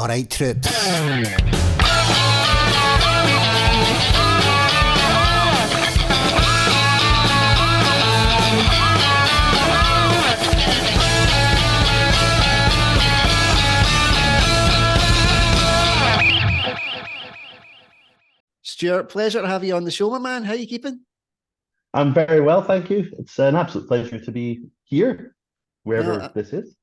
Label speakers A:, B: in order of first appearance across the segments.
A: All right, troops.
B: Stuart, pleasure to have you on the show, my man. How are you keeping?
C: I'm very well, thank you. It's an absolute pleasure to be here, wherever this is.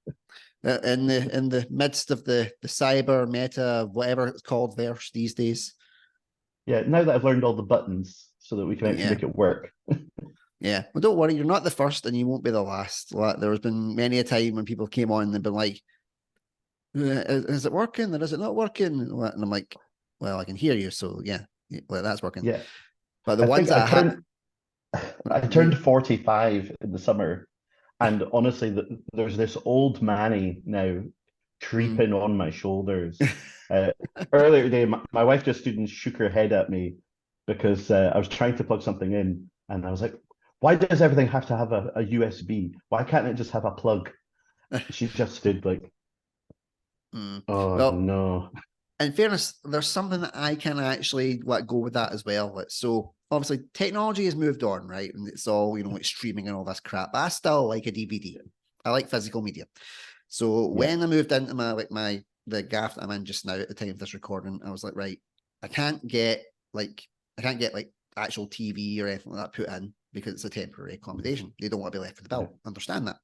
B: In the midst of the cyber meta, whatever it's called, verse these days.
C: Yeah, now that I've learned all the buttons so that we can actually make it work.
B: Yeah, well, don't worry, you're not the first and you won't be the last. Like, there's been many a time when people came on and they've been like, is it working or is it not working? And I'm like, well, I can hear you, so yeah, well, that's working.
C: Yeah.
B: But the ones that
C: I turned 45 in the summer, and honestly, there's this old Manny now creeping on my shoulders. Earlier today, my wife just stood and shook her head at me because I was trying to plug something in, and I was like, "Why does everything have to have a USB? Why can't it just have a plug?" She just stood like, "Oh
B: well,
C: no."
B: In fairness, there's something that I can actually let go with that as well. So obviously technology has moved on, right? And it's all, like streaming and all this crap. But I still like a DVD. I like physical media. So when I moved into the gaff that I'm in just now at the time of this recording, I was like, right, I can't get actual TV or anything like that put in because it's a temporary accommodation. They don't want to be left with the bill. Understand that.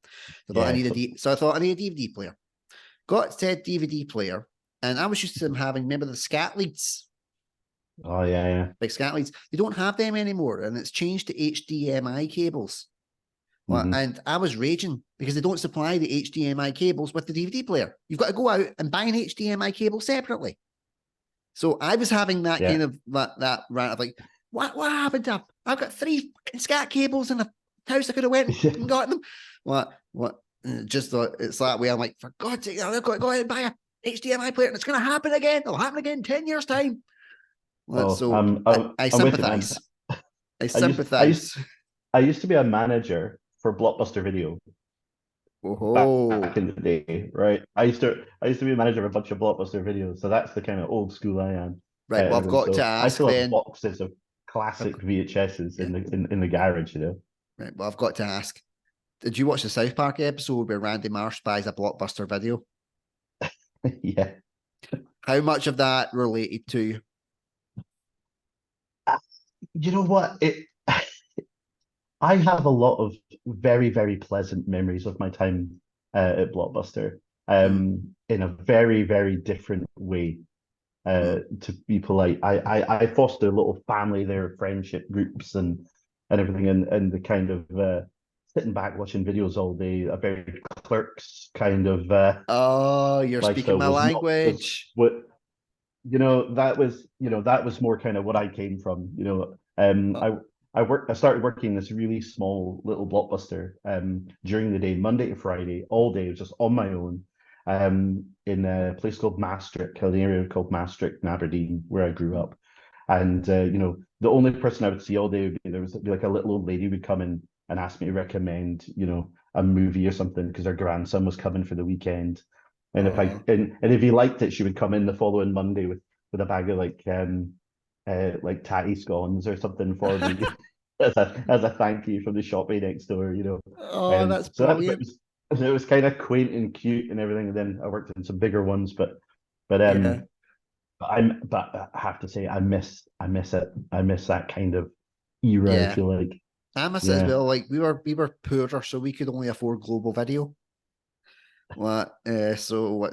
B: So I thought I need a DVD player. Got said DVD player. And I was used to them having, remember the scat leads?
C: Oh, yeah.
B: Big scat leads. They don't have them anymore. And it's changed to HDMI cables. And I was raging because they don't supply the HDMI cables with the DVD player. You've got to go out and buy an HDMI cable separately. So I was having that kind of that rant of like, what happened to I've got 3 scat cables in the house. I could have went and got them. What? Just thought it's that way. I'm like, for God's sake, I've got to go out and buy a HDMI player, and it's going to happen again. It'll happen again in 10 years' time. I sympathize. I sympathize.
C: I used to be a manager for Blockbuster Video. Back in the day, right? I used to be a manager of a bunch of Blockbuster videos, so that's the kind of old school I am.
B: Right. Well, I've got to ask.
C: I still have boxes of classic VHSs in the garage,
B: Right. Well, I've got to ask. Did you watch the South Park episode where Randy Marsh buys a Blockbuster video?
C: Yeah.
B: How much of that related to you?
C: You know what? I have a lot of very, very pleasant memories of my time at Blockbuster, in a very, very different way. To be polite, I fostered a little family there, friendship groups and everything, and the kind of sitting back watching videos all day, a very Clerks kind of
B: you're speaking my language.
C: That was more kind of what I came from. I started working in this really small little Blockbuster during the day, Monday to Friday, all day, just on my own, in a place called Maastricht, an area called Maastricht in Aberdeen, where I grew up. And the only person I would see all day would be like a little old lady would come in and ask me to recommend, a movie or something because her grandson was coming for the weekend. And if he liked it, she would come in the following Monday with a bag of like tatty scones or something for me as a thank you from the shop next door.
B: That's brilliant.
C: It was kind of quaint and cute and everything. And then I worked in some bigger ones, but I have to say I miss it. I miss that kind of era. I feel like
B: I miss it as well. Like we were poorer, so we could only afford global video. So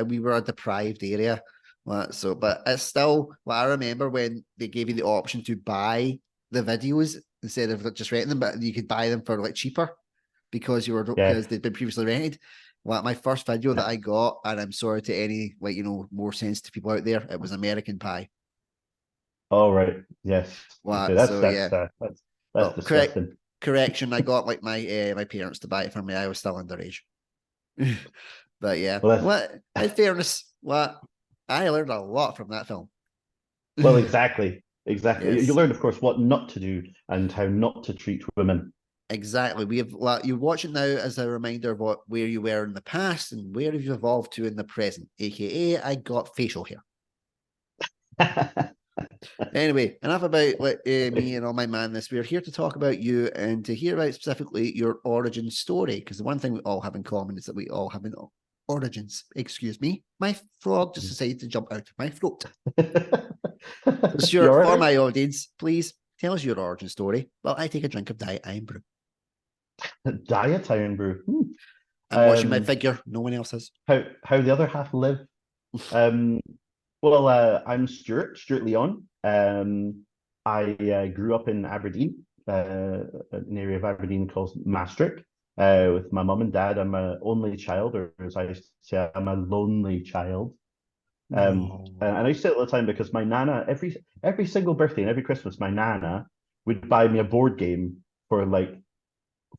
B: we were a deprived area. But it's still. I remember when they gave you the option to buy the videos instead of just renting them, but you could buy them for like cheaper because because they'd been previously rented. My first video that I got, and I'm sorry to any more sensitive people out there, it was American Pie.
C: Oh right, yes. Okay, that's disgusting.
B: Correction, I got like my parents to buy it for me. I was still underage. But yeah, in fairness, I learned a lot from that film.
C: Well, exactly.
B: Yes.
C: You learned, of course, what not to do and how not to treat women.
B: Exactly. We have like you watch it now as a reminder of where you were in the past and where have you evolved to in the present. AKA, I got facial hair. Anyway, enough about me and all my madness. We're here to talk about you and to hear about specifically your origin story. Because the one thing we all have in common is that we all have an origins. Excuse me, my frog just decided to jump out of my throat. So, Stuart, for my audience, please tell us your origin story while I take a drink of Diet Iron Brew.
C: Diet Iron Brew.
B: I'm watching my figure. No one else is.
C: How the other half live. I'm Stuart Leon. I grew up in Aberdeen, an area of Aberdeen called Maastricht, with my mum and dad. I'm an only child, or as I used to say, I'm a lonely child. And I used to say it all the time because my nana, every single birthday and every Christmas, my nana would buy me a board game for like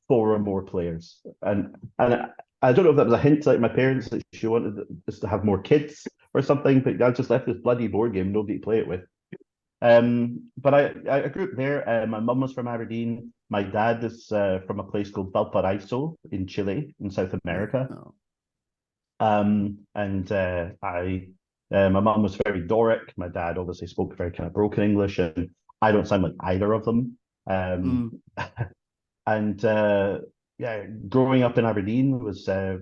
C: 4 or more players. And I don't know if that was a hint to like my parents that she wanted us to have more kids or something, but I just left this bloody board game, nobody to play it with. But I grew up there. My mum was from Aberdeen. My dad is from a place called Valparaiso in Chile, in South America. My mum was very Doric. My dad obviously spoke very kind of broken English, and I don't sound like either of them. Yeah, growing up in Aberdeen was, I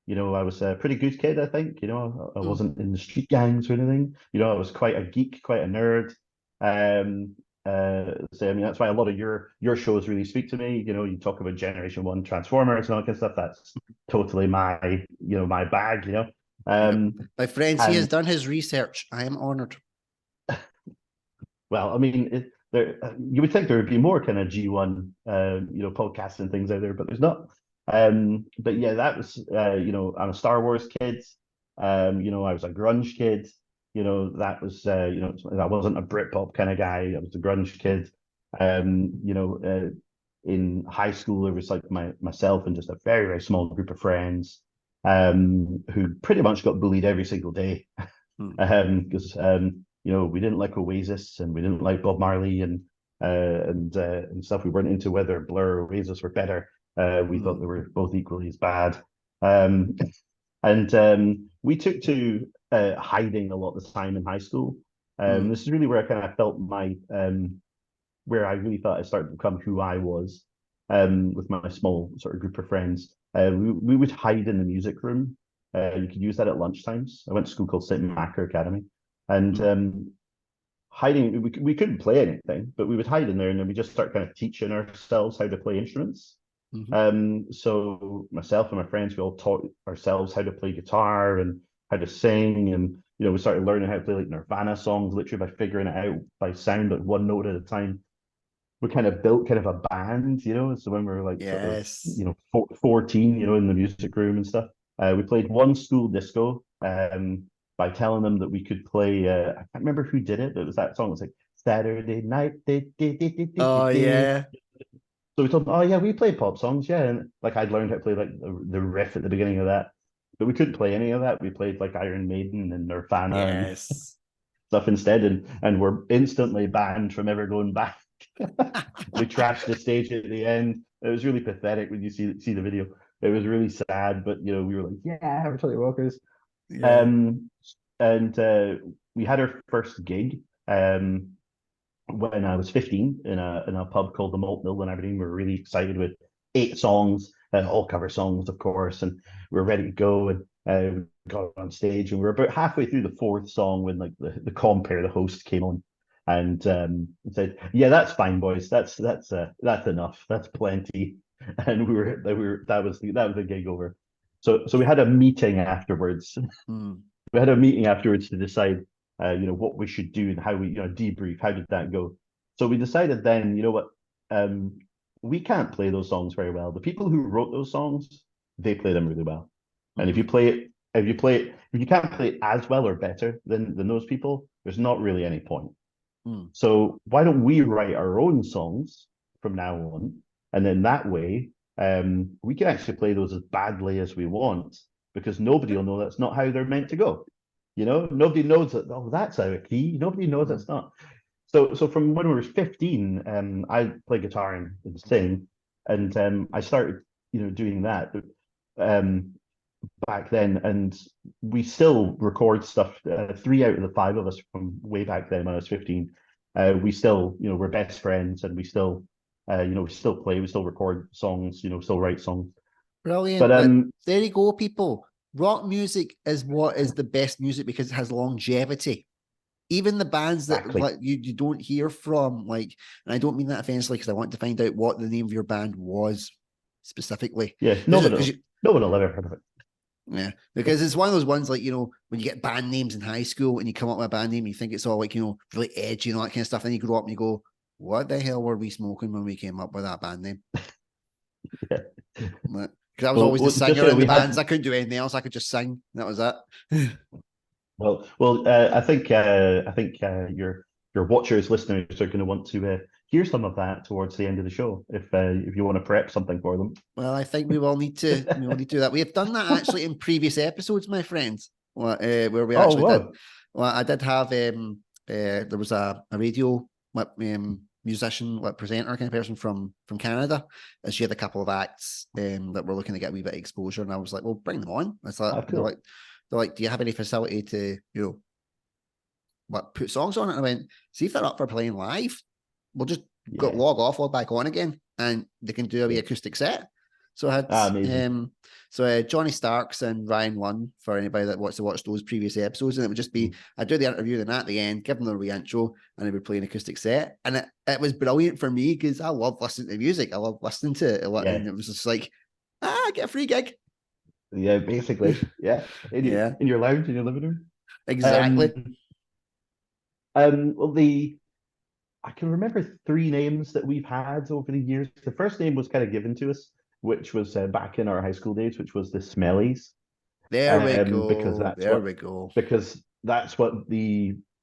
C: was a pretty good kid, I think. I wasn't in the street gangs or anything. I was quite a geek, quite a nerd. So I mean, that's why a lot of your shows really speak to me. You talk about Generation 1 Transformers and all that kind of stuff. That's totally my bag.
B: My friends, he has done his research. I am honored.
C: Well, I mean, you would think there would be more kind of G1, podcasts and things out there, but there's not. But yeah, that was, I'm a Star Wars kid. I was a grunge kid. That was, I wasn't a Britpop kind of guy. I was a grunge kid. In high school, there was like myself and just a very, very small group of friends, who pretty much got bullied every single day. Because we didn't like Oasis and we didn't like Bob Marley and stuff. We weren't into whether Blur or Oasis were better. We thought they were both equally as bad. We took to hiding a lot of the time in high school. This is really where I kind of felt where I really thought I started to become who I was, with my small sort of group of friends. We would hide in the music room. You could use that at lunchtimes. I went to school called St. Macker Academy, and hiding, we couldn't play anything, but we would hide in there, and then we just start kind of teaching ourselves how to play instruments. So myself and my friends, we all taught ourselves how to play guitar and how to sing, and we started learning how to play like Nirvana songs literally by figuring it out by sound, like one note at a time. We kind of built kind of a band, so when we were like sort of, 14, in the music room and stuff. We played one school disco by telling them that we could play. I can't remember who did it, but it was that song. It was like Saturday night.
B: Oh yeah.
C: So we told them, oh yeah, we play pop songs, yeah, and like I'd learned how to play like the riff at the beginning of that, but we couldn't play any of that. We played like Iron Maiden and Nirvana and stuff instead, and we're instantly banned from ever going back. We trashed the stage at the end. It was really pathetic when you see the video. It was really sad, but we were like, yeah, we're totally rockers. We had our first gig when I was 15 in a pub called the Malt Mill in Aberdeen. We were really excited with 8 songs, all cover songs, of course, and we were ready to go. And we got on stage, and we were about halfway through the 4th song when like the compere, the host, came on and said, "Yeah, that's fine, boys. That's enough. That's plenty." And that was the gig over. So we had a meeting afterwards. We had a meeting afterwards to decide, what we should do and how we, debrief. How did that go? So we decided then, we can't play those songs very well. The people who wrote those songs, they play them really well. And if you can't play it as well or better than those people, there's not really any point. So why don't we write our own songs from now on? And then that way, we can actually play those as badly as we want, because nobody will know that's not how they're meant to go. Nobody knows that, oh, that's out of key. Nobody knows that's not. So from when we were 15, I play guitar and sing. and I started, doing that um, back then, and we still record stuff. 3 out of the 5 of us from way back then when I was 15, we still, we're best friends, and we still, we still play, we still record songs, still write songs.
B: Brilliant.
C: But
B: But there you go, people. Rock music is what is the best music because it has longevity. Even the bands that
C: exactly,
B: like you don't hear from, like, and I don't mean that offensively because I want to find out what the name of your band was specifically.
C: yeah,
B: Because
C: no one will ever heard of it.
B: yeah, because it's one of those ones like, when you get band names in high school and you come up with a band name, you think it's all like, really edgy and all that kind of stuff. Then you grow up and you go, what the hell were we smoking when we came up with that band name?
C: Yeah.
B: Because I was always the
C: Just
B: singer in the bands. I couldn't do anything else. I could just sing. That was it.
C: I think your watchers, listeners are going to want to hear some of that towards the end of the show if you want to prep something for them.
B: Well, I think we will need to do that. We have done that actually in previous episodes, my friends, where we
C: Oh,
B: actually did.
C: wow.
B: Well, I did have there was a radio musician, presenter kind of person from Canada, and she had a couple of acts that were looking to get a wee bit of exposure, and I was like, well, bring them on. I thought
C: Ah, cool.
B: they're like, do you have any facility to put songs on it? And I went, see if they're up for playing live. We'll just
C: Yeah.
B: log back on again, and they can do a wee
C: Yeah.
B: acoustic set. So I had
C: Amazing.
B: Johnny Starks and Ryan Lunn for anybody that wants to watch those previous episodes, and it would just be I'd do the interview, then at the end give them the wee intro, and they would play an acoustic set, and it was brilliant for me because I love listening to music, I love listening to it, and it was just like get a free gig.
C: Yeah, basically. Yeah.
B: Yeah,
C: In your lounge in your living room.
B: exactly.
C: Um well, I can remember 3 names that we've had over the years. The first name was kind of given to us, which was back in our high school days, which was the Smellies.
B: There we
C: Because
B: go. There we go.
C: that's what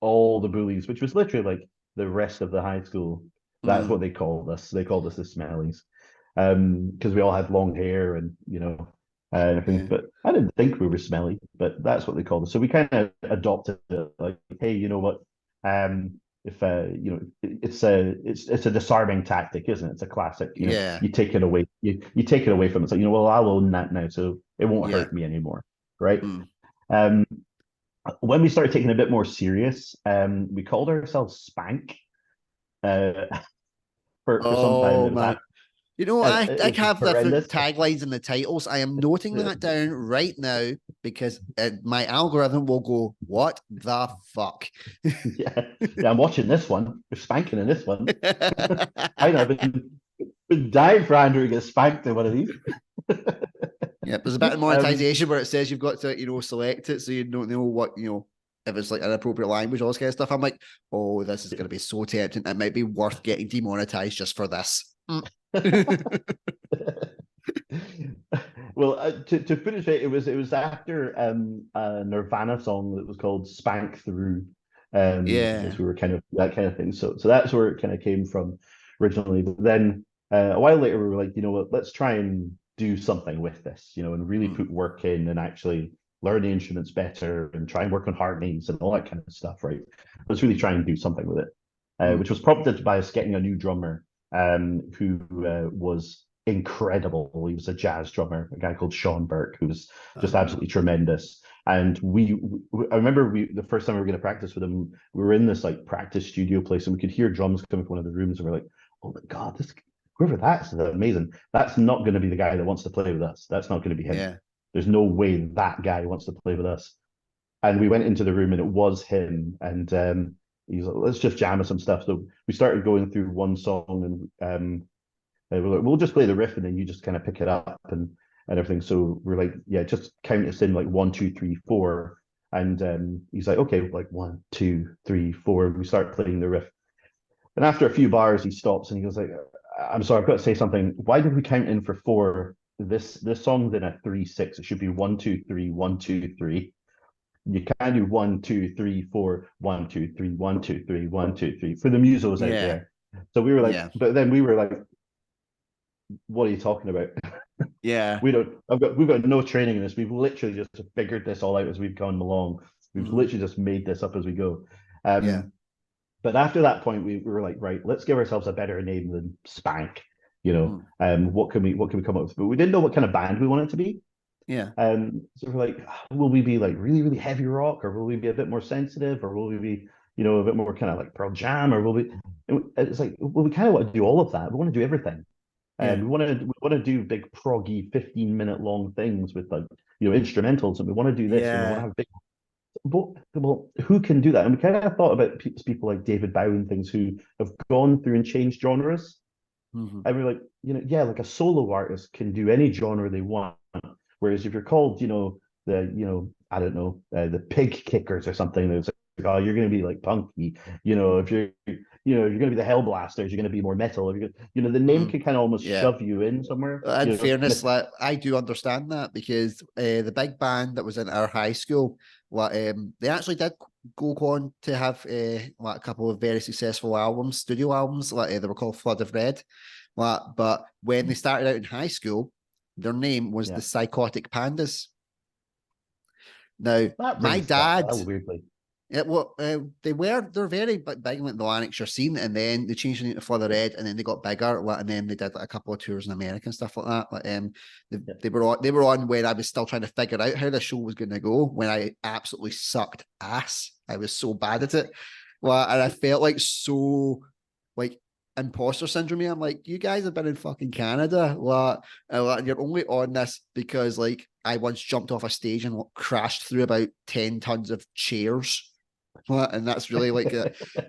C: all the bullies, which was literally like the rest of the high school, that's what they called us. They called us the Smellies. Because we all had long hair and everything.
B: Yeah.
C: But I didn't think we were smelly, but that's what they called us. So we kind of adopted it, like, hey, you know what? If it's a disarming tactic, isn't it? It's a classic.
B: Yeah.
C: You take it away. You take it away from it. So well, I'll own that now, so it won't
B: Yeah.
C: hurt me anymore, right?
B: Mm.
C: Um, when we started taking it a bit more serious, we called ourselves Spank. Uh, for some time, and
B: Oh
C: it was
B: my. I
C: it was
B: have different
C: horrendous.
B: taglines in the titles. I am noting that down right now because my algorithm will go, what the fuck?
C: Yeah, I'm watching this one. We're spanking in this one. I know, I've been dying for Andrew to get spanked in one of these.
B: Yeah, there's a bit of monetization where it says you've got to, select it so you don't know what, if it's like an appropriate language, all this kind of stuff. I'm like, oh, this is going to be so tempting. It might be worth getting demonetized just for this.
C: Well, to finish it, it was after a Nirvana song that was called "Spank Through,"
B: Yeah.
C: as we were kind of that kind of thing. So that's where it kind of came from originally. But then a while later, we were like, you know what, let's try and do something with this, and really put work in and actually learn the instruments better and try and work on harmonies and all that kind of stuff. Right? Let's really try and do something with it, which was prompted by us getting a new drummer who was incredible. He was a jazz drummer, a guy called Sean Burke, who was just absolutely tremendous. And I remember the first time we were going to practice with him, we were in this like practice studio place, and we could hear drums coming from one of the rooms, and we're like, "Oh my god, whoever that's amazing. That's not going to be the guy that wants to play with us. That's not going to be him.
B: Yeah.
C: There's no way that guy wants to play with us." And we went into the room, and it was him. And he's like, "Let's just jam some stuff." So we started going through one song, and we're like, we'll just play the riff, and then you just kind of pick it up and everything. So we're like, yeah, just count us in like 1, 2, 3, 4. And he's like, okay, like 1, 2, 3, 4. And we start playing the riff. And after a few bars, he stops and he goes like, I'm sorry, I've got to say something. Why did we count in for 4? This song's in a 3/6. It should be 1, 2, 3, 1, 2, 3. You can't do 1, 2, 3, 4, 1, 2, 3, 1, 2, 3, 1, 2, 3 for the musos out
B: Yeah.
C: there. So we were like,
B: Yeah.
C: but then we were like, what are you talking about?
B: Yeah.
C: We've got no training in this. We've literally just figured this all out as we've gone along. We've literally just made this up as we go.
B: Yeah.
C: But after that point, we were like, right, let's give ourselves a better name than Spank. What can we come up with? But we didn't know what kind of band we wanted to be.
B: Yeah.
C: So we're like, will we be like really, really heavy rock, or will we be a bit more sensitive, or will we be, a bit more kind of like Pearl Jam, or will we? It's like, well, we kind of want to do all of that. We want to do everything.
B: Yeah.
C: We want to do big proggy 15-minute long things with like instrumentals, and we want to do this, and we want to
B: Yeah.
C: have big. Well, who can do that? And we kind of thought about people like David Bowie and things who have gone through and changed genres.
B: Hmm.
C: And we're like, yeah, like a solo artist can do any genre they want. Whereas if you're called, I don't know, the Pig Kickers or something, it's like, oh, you're going to be like punky. If you're going to be the Hellblasters, you're going to be more metal. If the name can kind of almost
B: Yeah.
C: shove you in somewhere.
B: In fairness,
C: Kind
B: like I do understand that because the big band that was in our high school, they actually did go on to have like a couple of very successful albums, studio albums, like they were called Flood of Red. But when they started out in high school, their name was the
C: yeah,
B: Psychotic Pandas. Now,
C: that
B: my
C: rings a
B: dad,
C: bell weirdly.
B: they're very big in like the Lanarkshire scene, and then they changed it to Further Red, and then they got bigger, and then they did like a couple of tours in America and stuff like that.
C: Yeah.
B: They were on when I was still trying to figure out how the show was going to go, when I absolutely sucked ass. I was so bad at it, and I felt like so like imposter syndrome. I'm like, you guys have been in fucking Canada, and you're only on this because like I once jumped off a stage and crashed through about 10 tons of chairs. And that's really like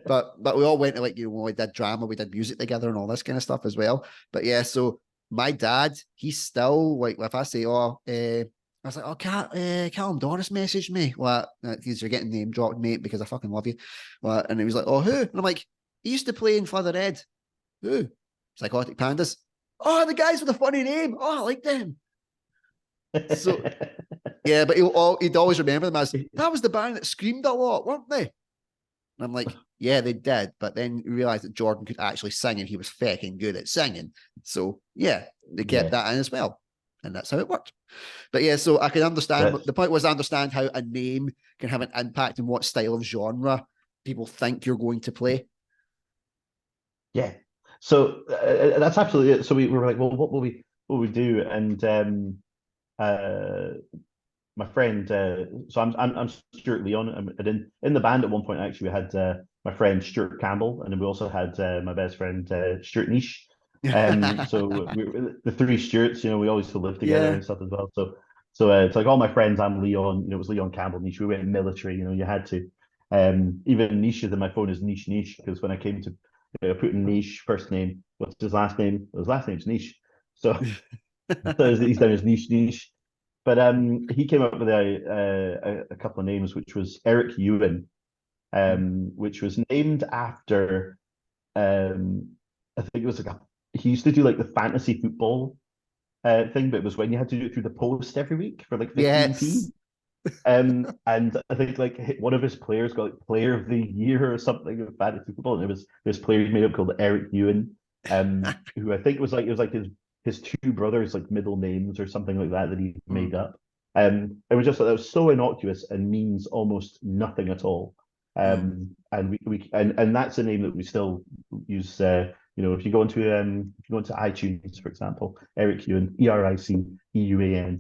B: but we all went to like when we did drama, we did music together and all this kind of stuff as well. But yeah, so my dad, he's still like, if I say, I was like, oh, Callum Doris messaged me. Because you're getting name dropped, mate, because I fucking love you. And he was like, oh, who? And I'm like, he used to play in Further Red. Who? Psychotic Pandas. Oh, the guys with a funny name. Oh, I like them. So yeah, but he'd always remember them as that was the band that screamed a lot, weren't they? And I'm like, yeah, they did. But then you realized that Jordan could actually sing and he was fucking good at singing. So yeah, they kept
C: Yeah,
B: that in as well. And that's how it worked. But yeah, so I can understand.
C: that's
B: The point was, I understand how a name can have an impact in what style of genre people think you're going to play.
C: yeah. So that's absolutely it. So we were like, well, what will we do? And uh, my friend, so I'm Stuart Leon. And in the band at one point, actually, we had my friend Stuart Campbell, and then we also had my best friend Stuart Niche. So we the three Stuarts, we always still live together
B: Yeah.
C: and stuff as well. So it's like all my friends. I'm Leon. It was Leon Campbell Niche. We went military. You had to. Even Niche in my phone is Niche because when I came to put in Niche first name, what's his last name? His last name's Niche. So he's down as Niche. But he came up with a couple of names, which was Eric Ewan, which was named after I think it was like he used to do like the fantasy football thing, but it was when you had to do it through the post every week for like 15p.
B: Yes.
C: And I think like one of his players got like player of the year or something of fantasy football, and it was this player he made up called Eric Ewan, who I think was like his two brothers like middle names or something like that he made up. It was just that was so innocuous and means almost nothing at all. And and that's a name that we still use. If you go into iTunes, for example, Eric Ewan, EricEuan,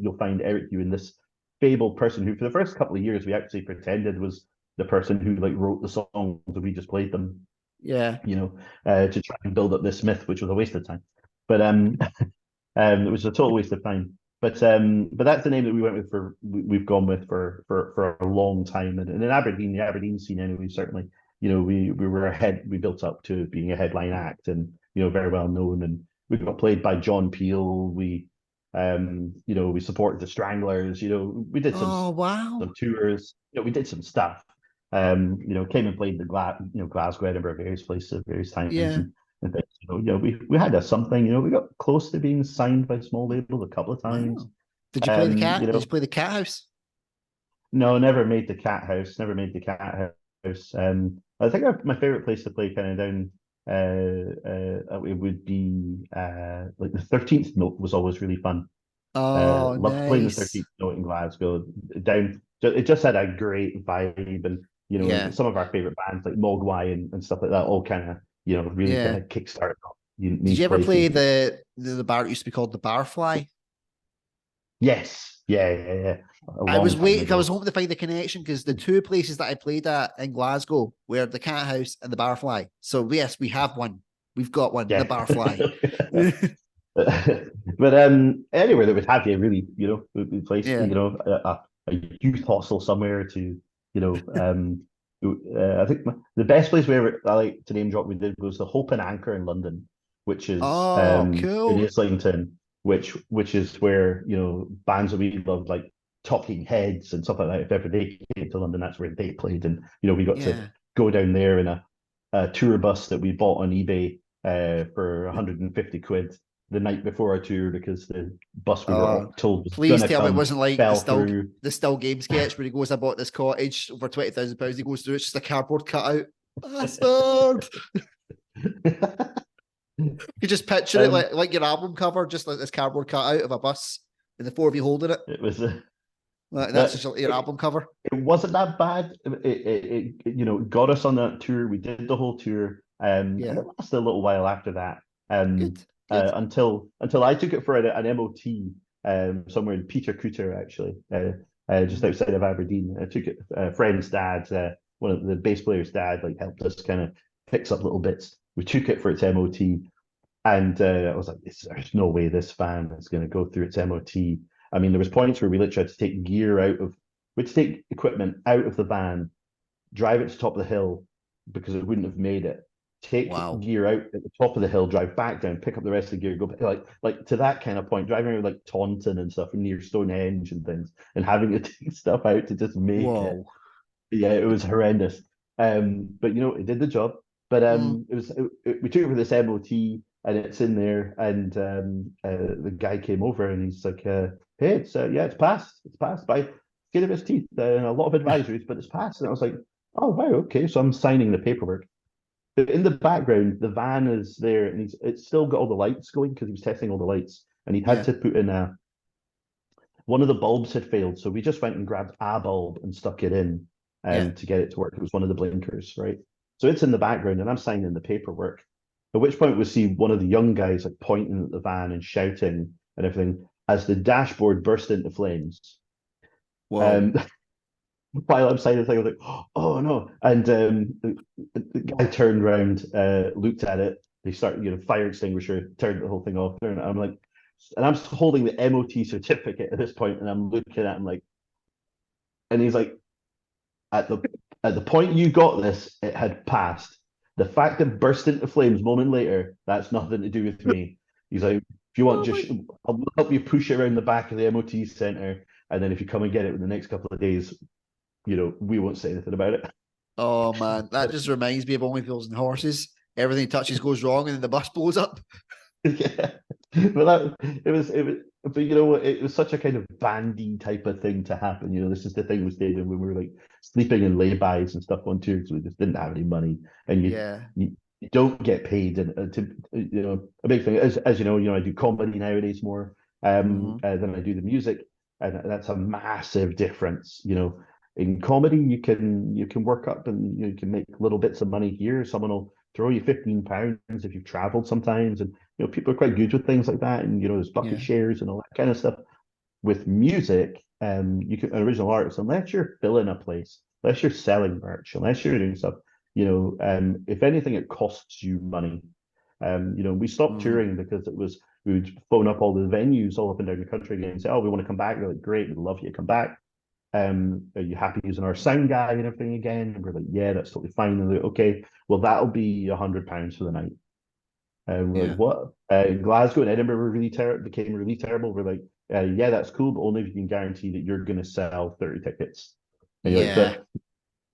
C: you'll find Eric Ewan, this fabled person who, for the first couple of years, we actually pretended was the person who like wrote the songs and we just played them,
B: Yeah.
C: to try and build up this myth, which was a waste of time. But it was a total waste of time. But that's the name that we went with we've gone with for a long time. And in Aberdeen, the Aberdeen scene anyway, certainly, we were ahead, we built up to being a headline act and, very well known. And we got played by John Peel. We supported the Stranglers, we did some
B: Oh, wow.
C: tours, we did some stuff. Came and played Glasgow, Edinburgh, various places at various times,
B: Yeah.
C: and things. We had a something. We got close to being signed by small labels a couple of times.
B: Wow. Did you play the cat? Did
C: You know,
B: you play the cat house?
C: no, never made the Cat House. Never made the Cat House. I think my favorite place to play kind of down. It would be like the 13th Note was always really fun.
B: Oh,
C: Loved playing the
B: nice.
C: 13th Note in Glasgow. Down, it just had a great vibe, and
B: Yeah.
C: some of our favorite bands like Mogwai and stuff like that all kind of really kind
B: Yeah.
C: of kickstarted
B: Did you
C: unique
B: ever play
C: places.
B: the bar that used to be called the Barfly?
C: Yes, yeah. A
B: I
C: long
B: was
C: time
B: waiting. I was
C: ago.
B: hoping to find the connection because the two places that I played at in Glasgow were the Cat House and the Barfly. So yes, we have one. We've got one. The
C: Yeah.
B: Barfly.
C: But anywhere that would have you really, would be place,
B: Yeah.
C: a youth hostel somewhere to, I think the best place we ever I like to name drop we did was the Hope and Anchor in London, which is
B: Oh,
C: in
B: cool.
C: Islington, which is where bands that we loved like Talking Heads and stuff like that. If ever they came to London, that's where they played, and we got to
B: Yeah.
C: go down there in a tour bus that we bought on eBay for 150 quid the night before our tour because the bus we were
B: Oh,
C: told was
B: please
C: gonna
B: tell me it
C: come
B: wasn't like
C: fell through.
B: the still game sketch where he goes, I bought this cottage for £20,000. He goes through, it's just a cardboard cutout. Bastard. You just picture it
C: um,
B: like your album cover, just like this cardboard cutout of a bus and the four of you holding it.
C: it was
B: Like, that's
C: that
B: just your album cover.
C: it wasn't that bad. Got us on that tour. We did the whole tour, and
B: Yeah.
C: it lasted a little while after that. Um,
B: Good. Good.
C: until I took it for an MOT, somewhere in Peter Cooter actually, just
B: Mm.
C: outside of Aberdeen. I took it. A friend's dad, one of the bass players' dad, like helped us kind of fix up little bits. We took it for its MOT, and I was like, "There's no way this van is going to go through its MOT." I mean, there was points where we literally had to take gear out of, we'd take equipment out of the van, drive it to the top of the hill because it wouldn't have made it. Take
B: Wow.
C: gear out at the top of the hill, drive back down, pick up the rest of the gear, go back, like to that kind of point, driving around like Taunton and stuff near Stonehenge and things, and having to take stuff out to just make it.
B: Whoa.
C: Yeah, it was horrendous. But it did the job. But
B: Mm.
C: we took it for this MOT and it's in there, and the guy came over and he's like, "Hey, it's passed. It's passed by skin of his teeth and a lot of advisories, but it's passed." And I was like, "Oh wow, okay." So I'm signing the paperwork. But in the background, the van is there, and it's still got all the lights going because he was testing all the lights, and he had
B: Yeah.
C: to put in one of the bulbs had failed, so we just went and grabbed a bulb and stuck it in
B: Yeah.
C: to get it to work. It was one of the blinkers, right? So it's in the background, and I'm signing the paperwork. At which point we see one of the young guys like pointing at the van and shouting and everything as the dashboard burst into flames.
B: Whoa.
C: Um, while I'm signing the thing, I was like, "Oh no!" And the guy turned around, looked at it. They started, fire extinguisher, turned the whole thing off. And I'm like, and I'm holding the MOT certificate at this point, and I'm looking at him like, and he's like, at the point you got this, it had passed. The fact it burst into flames a moment later, that's nothing to do with me. He's like, if you want,
B: Oh my.
C: just I'll help you push it around the back of the MOT center, and then if you come and get it in the next couple of days, we won't say anything about it.
B: Oh man, that just reminds me of Only Fools and Horses. Everything he touches goes wrong, and then the bus blows up.
C: Yeah, but it was, but it was such a kind of bandy type of thing to happen. This is the thing we stayed in when we were like sleeping in laybys and stuff on tour because we just didn't have any money, and
B: Yeah.
C: you don't get paid, and a big thing as I do comedy nowadays more
B: Mm-hmm.
C: than I do the music, and that's a massive difference. In comedy you can work up and you can make little bits of money here. Someone will throw you £15 if you've traveled sometimes, and people are quite good with things like that, and there's bucket
B: Yeah.
C: shares and all that kind of stuff. With music, you can an original artist, unless you're filling a place, unless you're selling merch, unless you're doing stuff, if anything, it costs you money. We stopped
B: Mm-hmm.
C: touring because we would phone up all the venues all up and down the country again and say, "Oh, we want to come back." They're like, "Great, we'd love you to come back. Are you happy using our sound guy and everything again?" And we're like, "Yeah, that's totally fine." And they're like, "Okay, well, that'll be £100 for the night." And we're like,
B: Yeah.
C: "What?" Glasgow and Edinburgh became really terrible. We're like, "Yeah, that's cool, but only if you can guarantee that you're going to sell 30 tickets." And you're like,
B: Yeah.
C: "But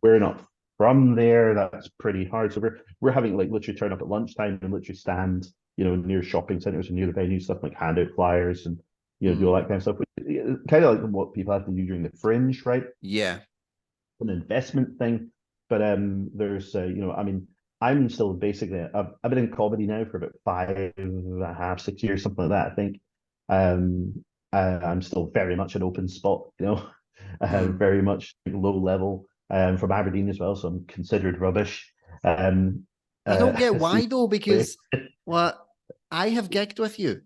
C: we're not from there. That's pretty hard." So we're having like literally turn up at lunchtime and literally stand, near shopping centers and near the venue stuff, like hand out flyers and do all
B: Mm.
C: that kind of stuff. Kind of like what people have to do during the fringe, right?
B: Yeah.
C: An investment thing. But there's I mean, I'm still basically I've been in comedy now for about 5.5, 6 years, something like that, I think. I'm still very much an open spot,
B: Mm.
C: very much low level. From Aberdeen as well, so I'm considered rubbish.
B: I don't get
C: So
B: why though, because what? I have gigged with you.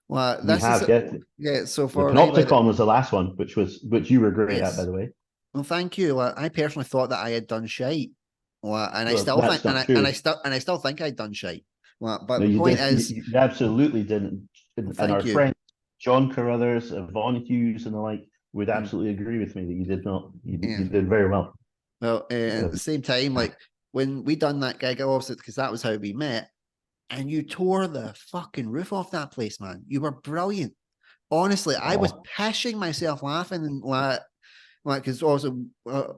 B: Well,
C: You
B: this is
C: have, yeah.
B: yeah. So
C: The
B: for anybody that,
C: Panopticon was the last one, which you were great at, by
B: yes,
C: the way.
B: well, thank you. I personally thought that I had done shite. Well, and I
C: Well,
B: still think,
C: that's not true.
B: and I still think I'd done shite. Well, but
C: No,
B: the
C: you
B: point
C: did.
B: is,
C: You absolutely didn't. And our
B: thank you.
C: friend John Carruthers, Yvonne Hughes, and the like would
B: Mm,
C: absolutely agree with me that you did not.
B: yeah.
C: You did very well.
B: Well, at
C: Uh,
B: the same time, like when we done that gig, obviously, because that was how we met, and you tore the fucking roof off that place, man. You were brilliant. Honestly, I was
C: oh,
B: pissing myself laughing, and like, because also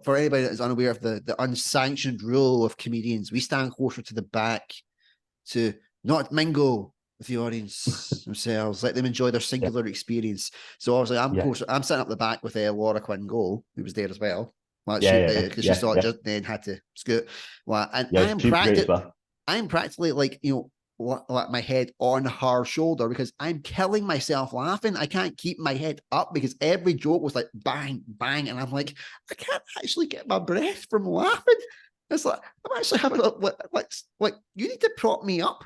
B: for anybody that is unaware of the unsanctioned rule of comedians, we stand closer to the back to not mingle with the audience themselves, let them enjoy their
C: yeah,
B: singular experience. So obviously, I'm
C: yeah,
B: closer. I'm sitting up the back with Laura Quinn Go, who was there as well. Well, she
C: yeah,
B: because she
C: yeah,
B: saw it
C: yeah,
B: just then had to scoot. Well, and
C: yeah. She's great as well.
B: I'm practically like like my head on her shoulder because I'm killing myself laughing. I can't keep my head up because every joke was like bang, bang, and I'm like, I can't actually get my breath from laughing. It's like I'm actually having a like you need to prop me up.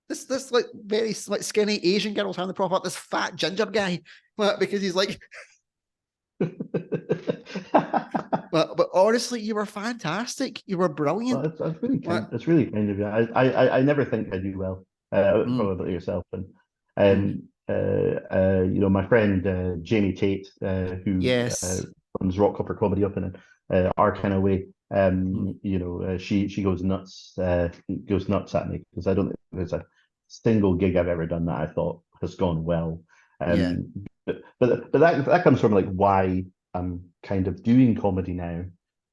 B: This like very like skinny Asian girl's having to prop up this fat ginger guy, because he's like. But honestly, you were fantastic. You were
C: Well,
B: brilliant.
C: that's really kind.
B: What?
C: That's really kind of you. I never think I do well.
B: Mm,
C: Probably yourself and
B: mm.
C: you know, my friend Jamie Tate, who
B: Yes.
C: runs Rock Copper Comedy up in our kind of way.
B: Mm,
C: You know, she goes nuts at me because I don't think there's a single gig I've ever done that I thought has gone well.
B: yeah.
C: Um, but that comes from like why I'm kind of doing comedy now,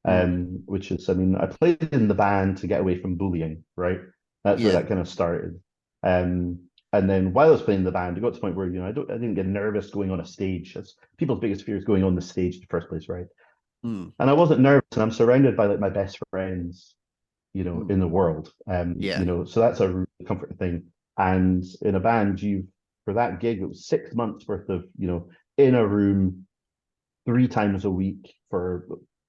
B: Mm,
C: which is, I mean, I played in the band to get away from bullying, right? That's where
B: yeah.
C: that kind of started. Um, and then while I was playing the band, it got to the point where, you know, I didn't get nervous going on a stage. That's people's biggest fear is going on the stage in the first place, right?
B: Mm,
C: And I wasn't nervous, and I'm surrounded by like my best friends, you know,
B: mm,
C: in the world.
B: yeah.
C: You know, so that's a really comforting thing. And in a band, you for that gig, it was 6 months worth of, you know, in a room 3 times a week for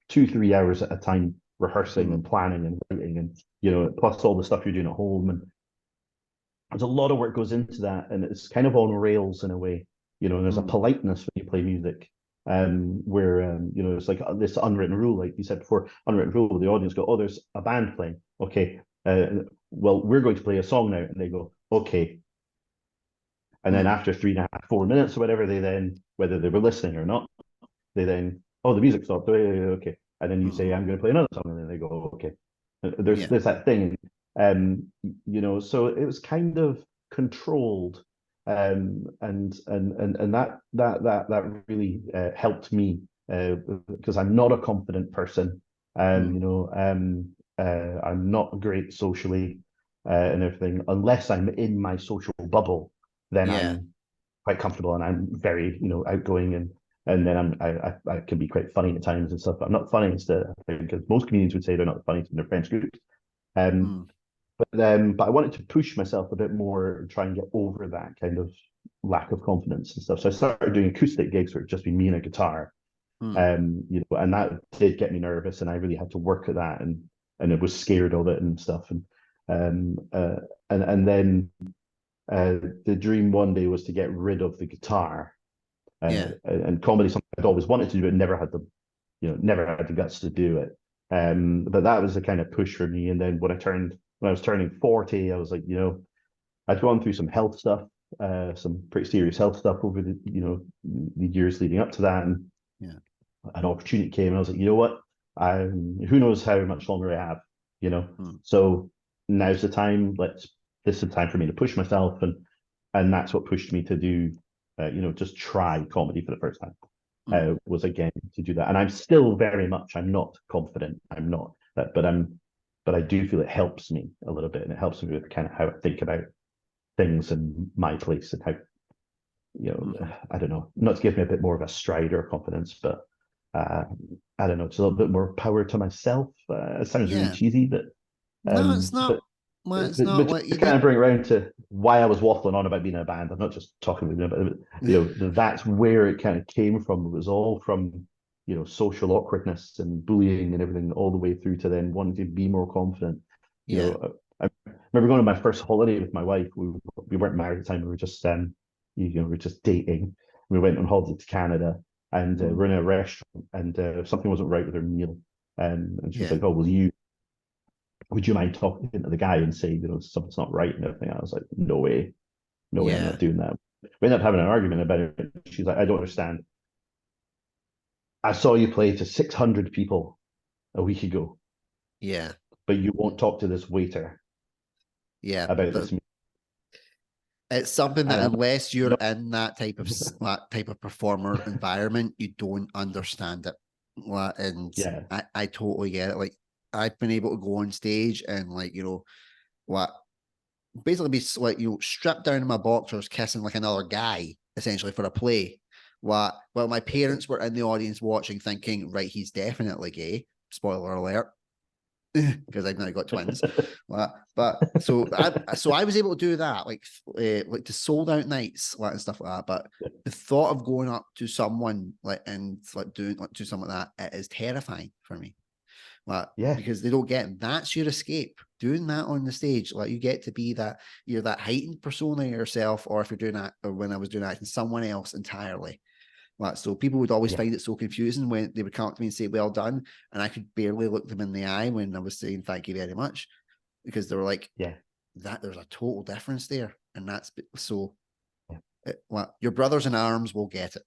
C: 2, 3 hours at a time, rehearsing
B: Mm,
C: and planning and writing, and you know, plus all the stuff you're doing at home. And there's a lot of work goes into that, and it's kind of on rails in a way. You know, and there's a
B: mm,
C: politeness when you play music, where you know, it's like this unwritten rule, like you said before, unwritten rule. The audience go, "Oh, there's a band playing. Okay, well, we're going to play a song now," and they go, "Okay." And then
B: mm,
C: after 3.5, 4 minutes or whatever, they then, whether they were listening or not, they then, oh, the music stopped. Oh, yeah, yeah, okay. And then you say,
B: mm,
C: I'm going to play another song, and then they go, okay.
B: yeah.
C: There's that thing, you know. So it was kind of controlled, and that really helped me because I'm not a confident person,
B: Mm,
C: you know, I'm not great socially and everything unless I'm in my social bubble. Then
B: yeah.
C: I'm quite comfortable and I'm very, you know, outgoing, and then I can be quite funny at times and stuff. But I'm not the funniest, I think, because most comedians would say they're not the funniest in their friends groups. Um,
B: Mm,
C: but I wanted to push myself a bit more and try and get over that kind of lack of confidence and stuff. So I started doing acoustic gigs where it'd just be me and a guitar,
B: mm,
C: you know, and that did get me nervous, and I really had to work at that, and I was scared of it and stuff, um, uh, and then the dream one day was to get rid of the guitar,
B: yeah.
C: and comedy something I'd always wanted to do, but never had the, you know, never had the guts to do it. But that was a kind of push for me. And then when I was turning 40, I was like, you know, I'd gone through some health stuff, some pretty serious health stuff over the, you know, the years leading up to that, and
B: Yeah.
C: an opportunity came, and I was like, you know what, who knows how much longer I have, you know,
B: Mm,
C: so now's the time. This is the time for me to push myself, and that's what pushed me to do, you know, just try comedy for the first time.
B: mm,
C: Was again to do that, and I'm still very much. I'm not confident. I'm not, but I do feel it helps me a little bit, and it helps me with kind of how I think about things and my place and how, you know,
B: mm,
C: I don't know, not to give me a bit more of a stride or confidence, but uh, I don't know, it's a little bit more power to myself. It sounds really
B: yeah.
C: cheesy,
B: No, it's
C: but
B: not. Well, it's not what
C: to
B: you
C: kind
B: need.
C: of bring it around to why I was waffling on about being in a band. I'm not just talking about it, but you know, that's where it kind of came from. It was all from, you know, social awkwardness and bullying and everything, all the way through to then wanting to be more confident. You
B: Yeah.
C: know, I remember going on my first holiday with my wife. We weren't married at the time. We were just we were just dating. We went on holiday to Canada, and
B: Mm.
C: we're in a restaurant, and something wasn't right with her meal. And she was
B: Yeah,
C: like, "Oh, would you mind talking to the guy and saying, something's not right and everything?" I was like, no way, I'm
B: yeah,
C: not doing that. We ended up having an argument about it. She's like, "I don't understand. I saw you play to 600 people a week ago,
B: yeah,
C: but you won't talk to this waiter
B: yeah.
C: about this."
B: It's something that
C: And
B: unless you're
C: no,
B: in that type of that type of performer environment, you don't understand it. And
C: yeah,
B: I totally get it. Like I've been able to go on stage and like what basically be like stripped down in my boxers, kissing like another guy essentially for a play. Well, my parents were in the audience watching, thinking, right, he's definitely gay. Spoiler alert, because I've now got twins. But so I was able to do that, like to sold out nights, and stuff like that. But the thought of going up to someone and doing do something like that, it is terrifying for me.
C: yeah,
B: Because they don't get that's your escape. Doing that on the stage, like you get to be you're that heightened persona yourself, or if you're doing that, or when I was doing that, someone else entirely. So people would always
C: yeah,
B: find it so confusing when they would come up to me and say, "Well done," and I could barely look them in the eye when I was saying "Thank you very much," because they were like,
C: yeah,
B: "That there's a total difference there," and that's so.
C: yeah.
B: Your brothers in arms will get it,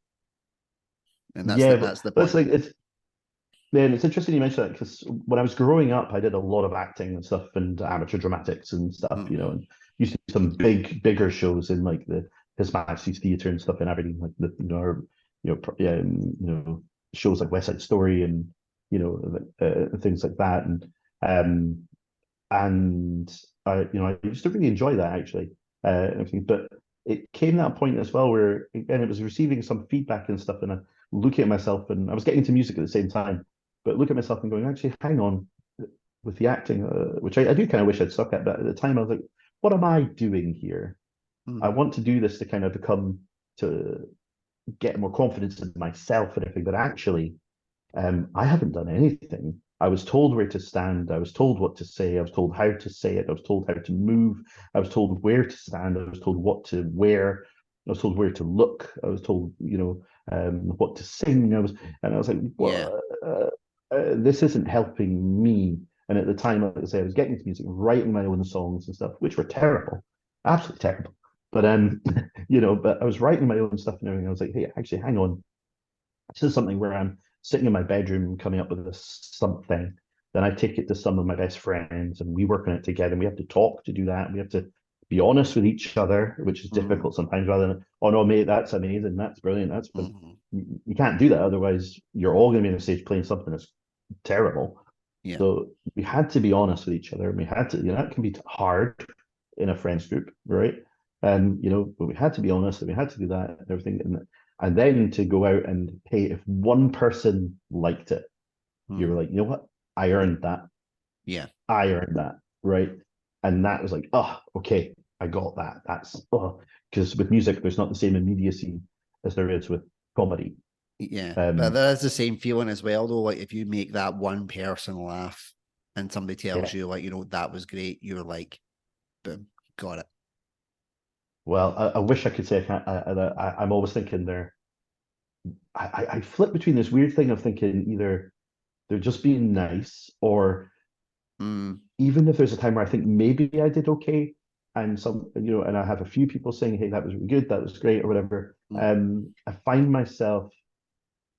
B: and
C: Yeah,
B: that's the
C: but it's
B: point.
C: like it's interesting you mention that because when I was growing up, I did a lot of acting and stuff and amateur dramatics and stuff,
B: Mm-hmm.
C: and used to do some bigger shows in like the His Majesty's Theatre and stuff in Aberdeen, like shows like West Side Story and things like that, um, and I used to really enjoy that actually, everything. But it came to that point as well where again it was receiving some feedback and stuff, and I looking at myself, and I was getting into music at the same time, but look at myself and going, actually, hang on, with the acting, which I do kind of wish I'd stuck at, but at the time I was like, what am I doing here? I
B: Mm-hmm.
C: want to do this to kind of to get more confidence in myself and everything, but actually I haven't done anything. I was told where to stand. I was told what to say. I was told how to say it. I was told how to move. I was told where to stand. I was told what to wear. I was told where to look. I was told, what to sing. I was like,
B: Yeah,
C: what? This isn't helping me. And at the time, like I say, I was getting into music, writing my own songs and stuff, which were terrible, absolutely terrible. But but I was writing my own stuff and everything. I was like, hey, actually, hang on, this is something where I'm sitting in my bedroom coming up with this something. Then I take it to some of my best friends and we work on it together. And we have to talk to do that. We have to be honest with each other, which is
B: mm-hmm.
C: difficult sometimes rather than, oh no, mate, that's amazing. That's brilliant.
B: Mm-hmm.
C: You can't do that. Otherwise, you're all going to be on the stage playing something that's terrible.
B: Yeah,
C: So we had to be honest with each other. And we had to, that can be hard in a friends group, right? And but we had to be honest, and we had to do that and everything, and then to go out and hey, if one person liked it, you were
B: mm-hmm.
C: like, you know what, I earned that,
B: Yeah,
C: I earned that, right? And that was like, oh, okay, I got that. That's because with music, there's not the same immediacy as there is with comedy.
B: yeah. But
C: Um,
B: that's the same feeling as well, though. Like if you make that one person laugh, and somebody tells
C: yeah.
B: you, like, that was great, you're like, boom, got it.
C: Well, I wish I could say I can't. I'm always thinking there. I flip between this weird thing of thinking either they're just being nice, or
B: Mm,
C: even if there's a time where I think maybe I did okay, and and I have a few people saying, "Hey, that was really good, that was great," or whatever.
B: mm,
C: I find myself,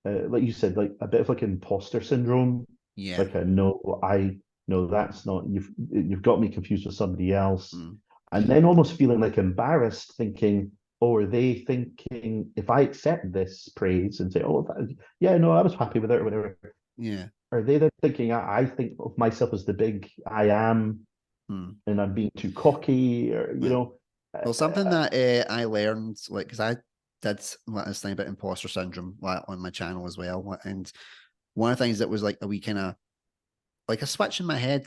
C: like you said, like a bit of like imposter syndrome.
B: yeah.
C: Like, I no, that's not you've got me confused with somebody else,
B: Mm,
C: and then almost feeling like embarrassed, thinking, "Oh, are they thinking if I accept this praise and say, oh, yeah, no, I was happy with it or whatever."
B: yeah.
C: Are they then thinking I think of myself as the big I am
B: Mm,
C: and I'm being too cocky or
B: yeah. Well,
C: uh,
B: something
C: uh,
B: that I learned, like, because I did this thing about imposter syndrome on my channel as well. And one of the things that was like a wee kind of like a switch in my head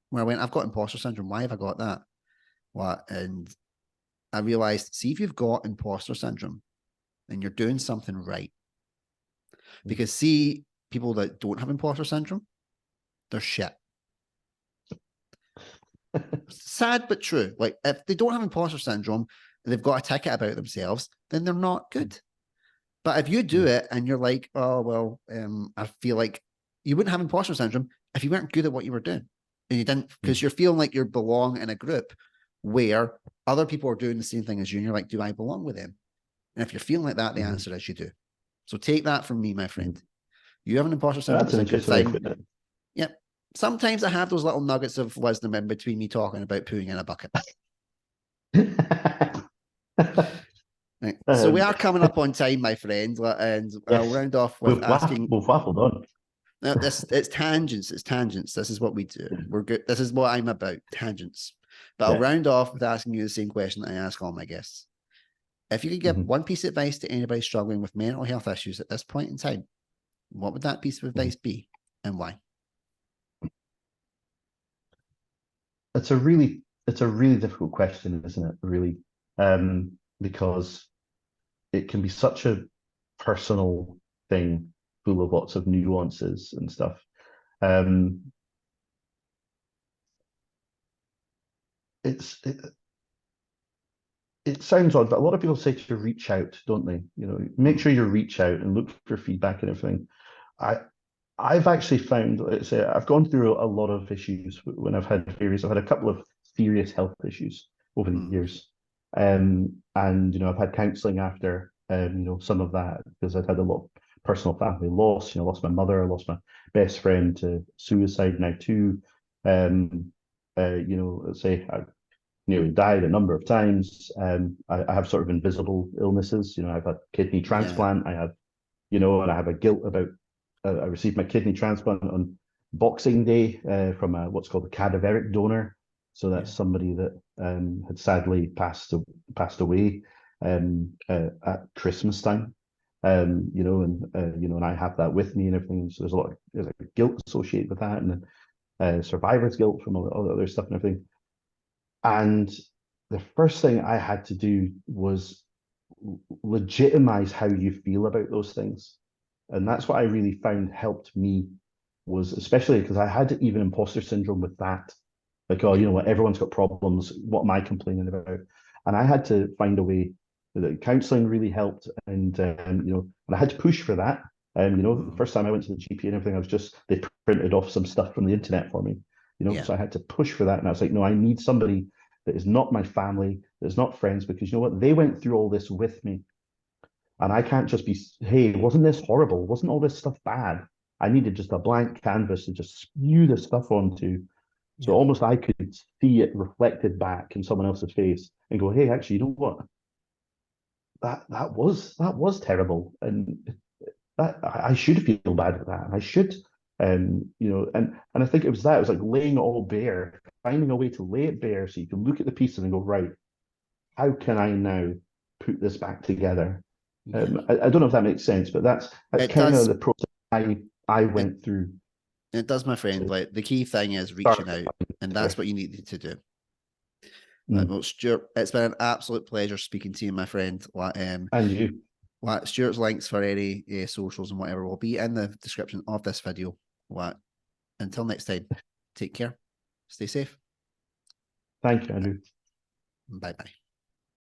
B: where I went, I've got imposter syndrome. Why have I got that? And I realized, see, if you've got imposter syndrome and you're doing something right, because see, people that don't have imposter syndrome, they're shit. Sad but true. Like if they don't have imposter syndrome, they've got a ticket about themselves, then they're not good. But if you do it and you're like, oh well, I feel like you wouldn't have imposter syndrome if you weren't good at what you were doing, and you didn't, because you're feeling like you belong in a group where other people are doing the same thing as you, and you're like, do I belong with them? And if you're feeling like that, the answer is you do. So take that from me, my friend. You have an imposter syndrome.
C: That's an
B: It's a good
C: interesting way of
B: thing.
C: putting it.
B: Yep. Sometimes I have those little nuggets of wisdom in between me talking about pooing in a bucket. Right. So we
C: Um,
B: are coming up on time, my friend, and I'll
C: yes,
B: round off with asking.
C: we've waffled on.
B: No, it's tangents. It's tangents. This is what we do. We're good. This is what I'm about. Tangents. But I'll
C: Yeah.
B: round off with asking you the same question that I ask all my guests. If you could give one piece of advice to anybody struggling with mental health issues at this point in time, what would that piece of advice be, and why?
C: It's a really difficult question, isn't it? Really, because it can be such a personal thing, full of lots of nuances and stuff. Um, it's it sounds odd, but a lot of people say to reach out, don't they? You know, make sure you reach out and look for feedback and everything. I I've actually found, let's say, I've gone through a lot of issues when I've had a couple of serious health issues over the
B: Mm.
C: years. And, you know, I've had counseling after, you know, some of that because I'd had a lot of personal family loss. You know, I lost my mother, I lost my best friend to suicide now too. Um, you know, let's say I nearly died a number of times. I have sort of invisible illnesses. You know, I've had kidney
B: Yeah.
C: transplant. I have, you know, and I have a guilt about I received my kidney transplant on Boxing Day from what's called a cadaveric donor. So that's
B: Yeah.
C: somebody that had sadly passed away at Christmas time. You know, and you know, and I have that with me and everything. So there's a guilt associated with that, and survivor's guilt from all the other stuff and everything. And the first thing I had to do was legitimize how you feel about those things. And that's what I really found helped me was especially because I had even imposter syndrome with that. Like, oh,
B: Yeah.
C: you know what, everyone's got problems. What am I complaining about? And I had to find a way that counseling really helped. And, you know, and I had to push for that. You know, the
B: Mm.
C: first time I went to the GP and everything, they printed off some stuff from the internet for me, you know,
B: Yeah.
C: so I had to push for that. And I was like, no, I need somebody that is not my family, that's not friends, because you know what? They went through all this with me. And I can't just be, hey, wasn't this horrible? Wasn't all this stuff bad? I needed just a blank canvas to just spew the stuff onto. So
B: Yeah.
C: almost I could see it reflected back in someone else's face and go, hey, actually, you know what? That was terrible. And that I should feel bad at that. I should you know, and I think it was that. It was like laying it all bare, finding a way to lay it bare so you can look at the pieces and go, right, how can I now put this back together?
B: Yeah.
C: I don't know if that makes sense, but that's
B: It
C: kind of
B: does.
C: the process I
B: It
C: went through.
B: it does, my friend.
C: To
B: Like the key thing is
C: start
B: reaching out, and that's
C: there.
B: what you needed to do.
C: Mm.
B: Well, Stuart, it's been an absolute pleasure speaking to you, my friend.
C: And you.
B: Stuart's links for any socials and whatever will be in the description of this video. What? Until next time, take care. Stay safe.
C: Thank you, Andrew.
B: Bye bye.